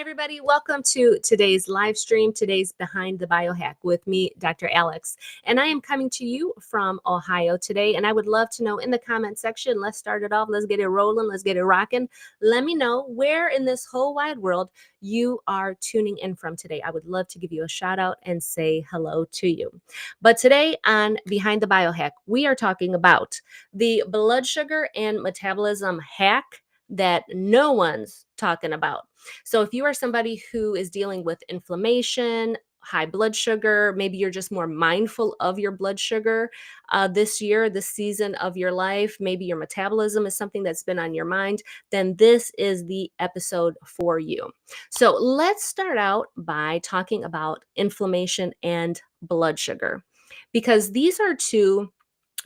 everybody. Welcome to today's live stream, today's Behind the Biohack with me, Dr. Alex. And I am coming to you from Ohio today. And I would love to know in the comment section, let's start it off. Let's get it rolling. Let's get it rocking. Let me know where in this whole wide world you are tuning in from today. I would love to give you a shout out and say hello to you. But today on Behind the Biohack, we are talking about the blood sugar and metabolism hack that no one's talking about. So if you are somebody who is dealing with inflammation, high blood sugar, maybe you're just more mindful of your blood sugar this year, this season of your life, maybe your metabolism is something that's been on your mind, then this is the episode for you. So let's start out by talking about inflammation and blood sugar, because these are two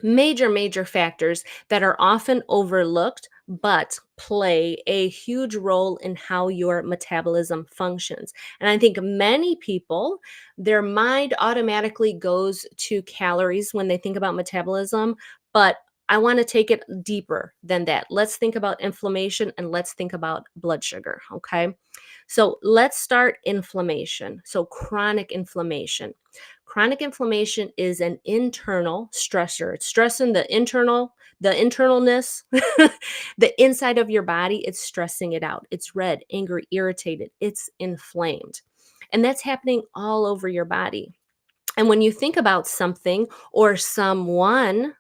major factors that are often overlooked but play a huge role in how your metabolism functions. And I think many people, their mind automatically goes to calories when they think about metabolism, but I want to take it deeper than that. Let's think about inflammation and let's think about blood sugar, okay? So let's start inflammation. So chronic inflammation. Chronic inflammation is an internal stressor. It's stressing the internalness, the inside of your body. It's stressing it out. It's red, angry, irritated. It's inflamed. And that's happening all over your body. And when you think about something or someone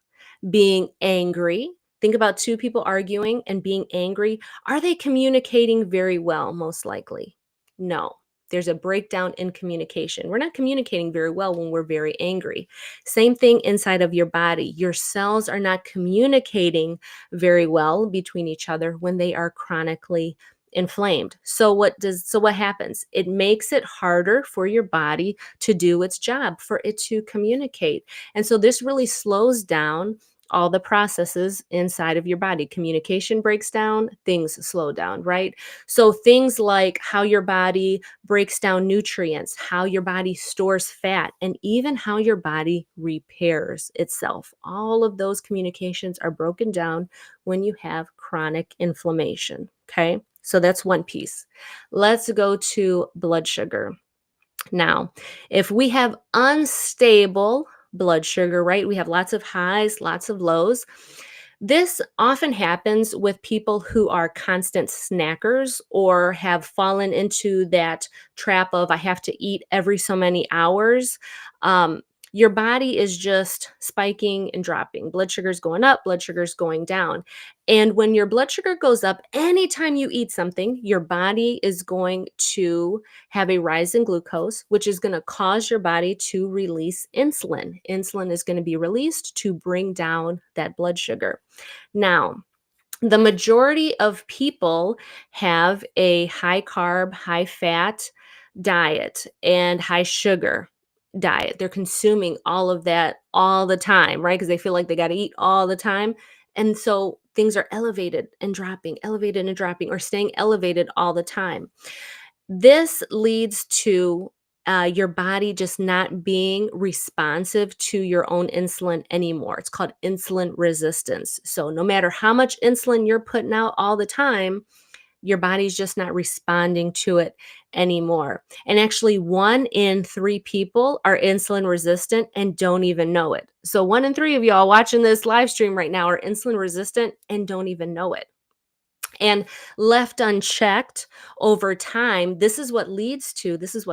being angry, think about two people arguing and being angry. Are they communicating very well? Most likely. No. There's a breakdown in communication. We're not communicating very well when we're very angry. Same thing inside of your body. Your cells are not communicating very well between each other when they are chronically inflamed. So what happens? It makes it harder for your body to do its job, for it to communicate. And so this really slows down all the processes inside of your body. Communication breaks down, things slow down, right? So things like how your body breaks down nutrients, how your body stores fat, and even how your body repairs itself. All of those communications are broken down when you have chronic inflammation, okay? So that's one piece. Let's go to blood sugar. Now, if we have unstable blood sugar, right? We have lots of highs, lots of lows. This often happens with people who are constant snackers or have fallen into that trap of I have to eat every so many hours. Your body is just spiking and dropping. Blood sugar is going up, blood sugar is going down. And when your blood sugar goes up, anytime you eat something, your body is going to have a rise in glucose, which is going to cause your body to release insulin. Insulin is going to be released to bring down that blood sugar. Now, the majority of people have a high carb, high fat diet and high sugar diet. They're consuming all of that all the time, right? Because they feel like they got to eat all the time. And so things are elevated and dropping, or staying elevated all the time. This leads to your body just not being responsive to your own insulin anymore. It's called insulin resistance. So no matter how much insulin you're putting out all the time, your body's just not responding to it anymore. And actually 1 in 3 people are insulin resistant and don't even know it. So 1 in 3 of y'all watching this live stream right now are insulin resistant and don't even know it. And left unchecked over time, this is what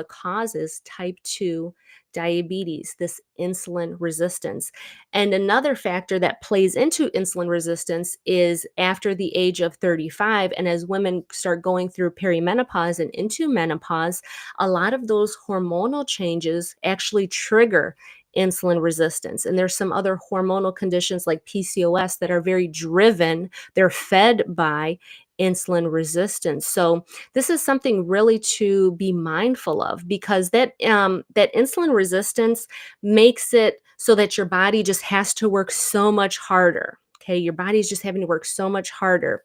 causes type 2 diabetes, this insulin resistance. And another factor that plays into insulin resistance is after the age of 35, and as women start going through perimenopause and into menopause, a lot of those hormonal changes actually trigger insulin resistance. And there's some other hormonal conditions like PCOS that are very driven, they're fed by insulin resistance. So this is something really to be mindful of, because that insulin resistance makes it so that your body just has to work so much harder. Okay, your body's just having to work so much harder.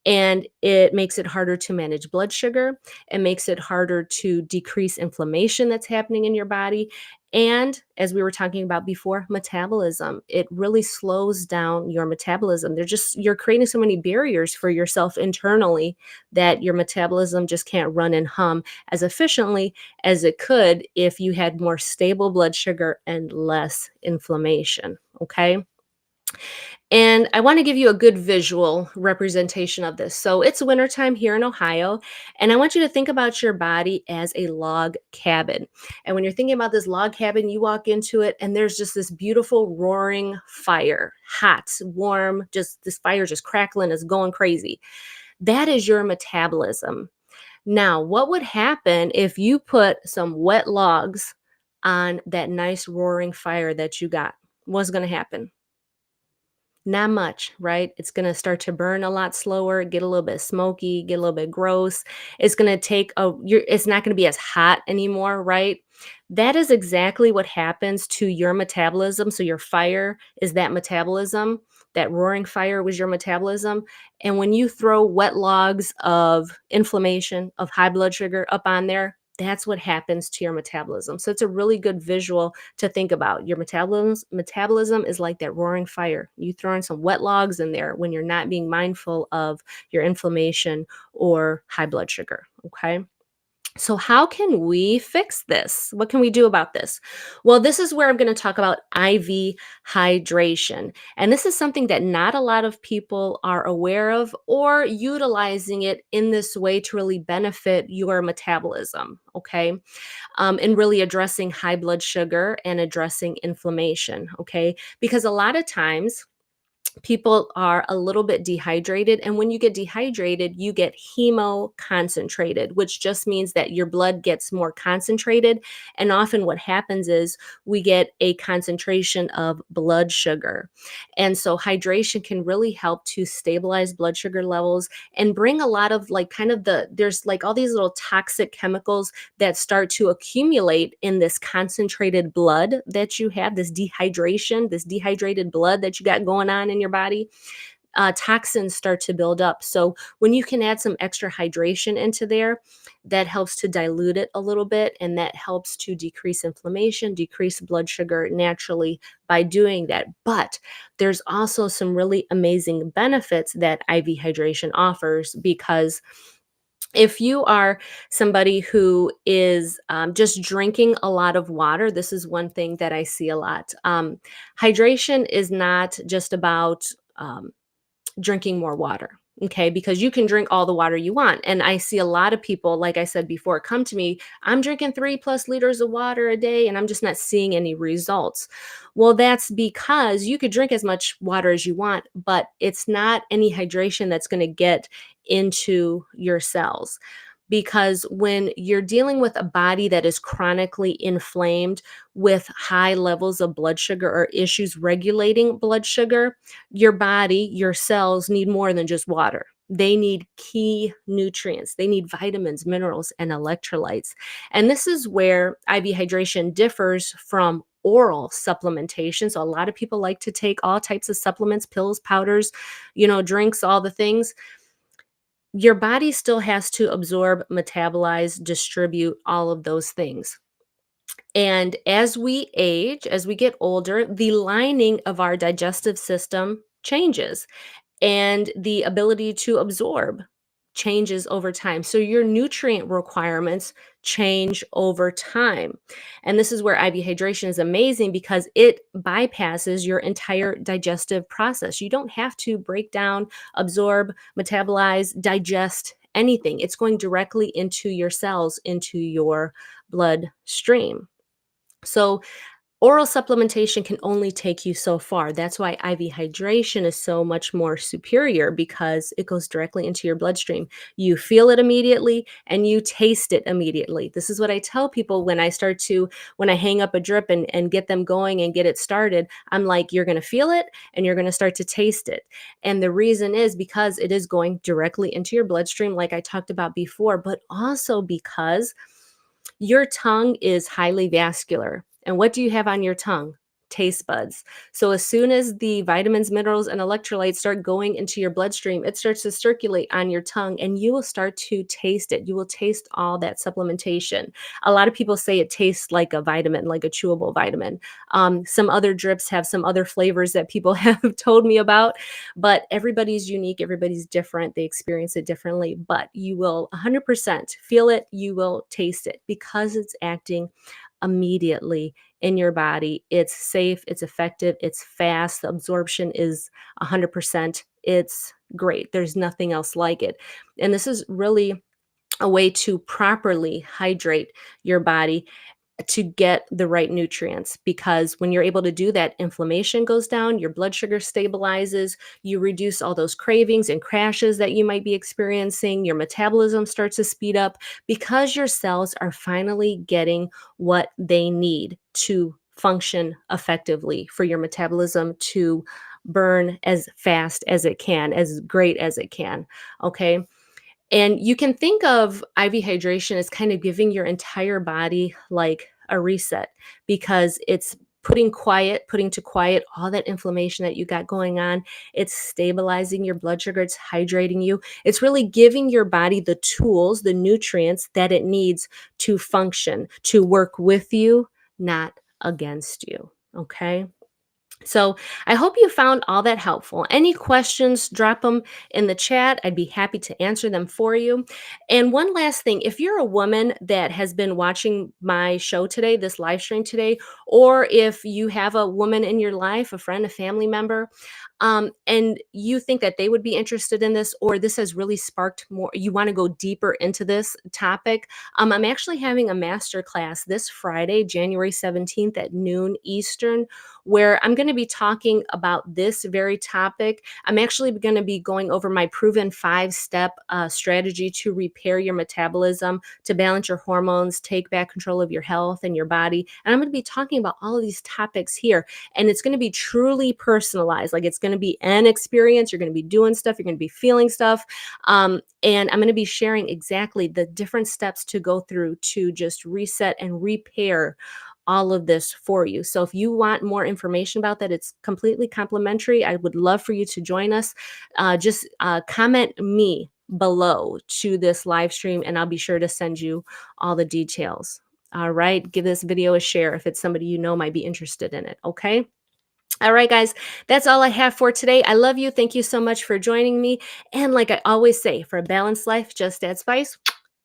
and it makes it harder to manage blood sugar. It makes it harder to decrease inflammation that's happening in your body. And as we were talking about before, metabolism. It really slows down your metabolism. You're creating so many barriers for yourself internally that your metabolism just can't run and hum as efficiently as it could if you had more stable blood sugar and less inflammation. Okay. And I want to give you a good visual representation of this. So it's wintertime here in Ohio, and I want you to think about your body as a log cabin. And when you're thinking about this log cabin, you walk into it, and there's just this beautiful roaring fire, hot, warm, just this fire just crackling, is going crazy. That is your metabolism. Now, what would happen if you put some wet logs on that nice roaring fire that you got? What's going to happen? Not much, right? It's gonna start to burn a lot slower, get a little bit smoky, get a little bit gross. It's gonna take a it's not gonna be as hot anymore, right? That is exactly what happens to your metabolism. So your fire is that metabolism. That roaring fire was your metabolism. And when you throw wet logs of inflammation, of high blood sugar up on there, that's what happens to your metabolism. So it's a really good visual to think about. Your metabolism is like that roaring fire. You throw in some wet logs in there when you're not being mindful of your inflammation or high blood sugar. Okay. So, how can we fix this? What can we do about this? Well, this is where I'm going to talk about IV hydration. And this is something that not a lot of people are aware of or utilizing it in this way to really benefit your metabolism. Okay. And really addressing high blood sugar and addressing inflammation. Okay. Because a lot of times, people are a little bit dehydrated. And when you get dehydrated, you get hemoconcentrated, which just means that your blood gets more concentrated. And often what happens is we get a concentration of blood sugar. And so hydration can really help to stabilize blood sugar levels and bring a lot of like kind of there's like all these little toxic chemicals that start to accumulate in this concentrated blood that you have, this dehydration, this dehydrated blood that you got going on in your body. Toxins start to build up. So when you can add some extra hydration into there, that helps to dilute it a little bit, and that helps to decrease inflammation, decrease blood sugar naturally by doing that. But there's also some really amazing benefits that IV hydration offers, because if you are somebody who is just drinking a lot of water, this is one thing that I see a lot. Hydration is not just about drinking more water. Okay, because you can drink all the water you want. And I see a lot of people, like I said before, come to me, I'm drinking 3+ liters of water a day and I'm just not seeing any results. Well, that's because you could drink as much water as you want, but it's not any hydration that's going to get into your cells. Because when you're dealing with a body that is chronically inflamed with high levels of blood sugar or issues regulating blood sugar, your body, your cells need more than just water. They need key nutrients. They need vitamins, minerals, and electrolytes. And this is where IV hydration differs from oral supplementation. So a lot of people like to take all types of supplements, pills, powders, drinks, all the things. Your body still has to absorb, metabolize, distribute all of those things. And as we age, as we get older, the lining of our digestive system changes, and the ability to absorb changes over time. So your nutrient requirements change over time. And this is where IV hydration is amazing, because it bypasses your entire digestive process. You don't have to break down, absorb, metabolize, digest anything. It's going directly into your cells, into your bloodstream. So oral supplementation can only take you so far. That's why IV hydration is so much more superior, because it goes directly into your bloodstream. You feel it immediately and you taste it immediately. This is what I tell people when I hang up a drip and get them going and get it started. I'm like, you're going to feel it and you're going to start to taste it. And the reason is because it is going directly into your bloodstream, like I talked about before, but also because your tongue is highly vascular. And what do you have on your tongue? taste buds. So as soon as the vitamins, minerals, and electrolytes start going into your bloodstream, it starts to circulate on your tongue and you will start to taste it. You will taste all that supplementation. A lot of people say it tastes like a vitamin, like a chewable vitamin. Some other drips have some other flavors that people have told me about, but everybody's unique, everybody's different. They experience it differently, but you will 100% feel it, you will taste it because it's acting immediately in your body. It's safe, it's effective, it's fast. The absorption is 100%. It's great. There's nothing else like it. And this is really a way to properly hydrate your body to get the right nutrients, because when you're able to do that, inflammation goes down, your blood sugar stabilizes, you reduce all those cravings and crashes that you might be experiencing, your metabolism starts to speed up because your cells are finally getting what they need to function effectively for your metabolism to burn as fast as it can, as great as it can. Okay. And you can think of IV hydration as kind of giving your entire body like a reset, because it's putting to quiet all that inflammation that you got going on. It's stabilizing your blood sugar, it's hydrating you. It's really giving your body the tools, the nutrients that it needs to function, to work with you, not against you. Okay. So I hope you found all that helpful. Any questions, drop them in the chat. I'd be happy to answer them for you. And one last thing, if you're a woman that has been watching my show today, this live stream today, or if you have a woman in your life, a friend, a family member, and you think that they would be interested in this, or this has really sparked more, you want to go deeper into this topic, I'm actually having a master class this Friday, January 17th at noon Eastern, where I'm going to be talking about this very topic. I'm actually going to be going over my proven 5-step strategy to repair your metabolism, to balance your hormones, take back control of your health and your body. And I'm going to be talking about all of these topics here. And it's going to be truly personalized. Like, it's going to be an experience. You're going to be doing stuff. You're going to be feeling stuff. And I'm going to be sharing exactly the different steps to go through to just reset and repair all of this for you. So if you want more information about that, it's completely complimentary. I would love for you to join us. Just comment me below to this live stream, and I'll be sure to send you all the details. All right. Give this video a share if it's somebody you know might be interested in it. Okay. All right, guys, that's all I have for today. I love you. Thank you so much for joining me. And like I always say, for a balanced life, just add spice.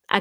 I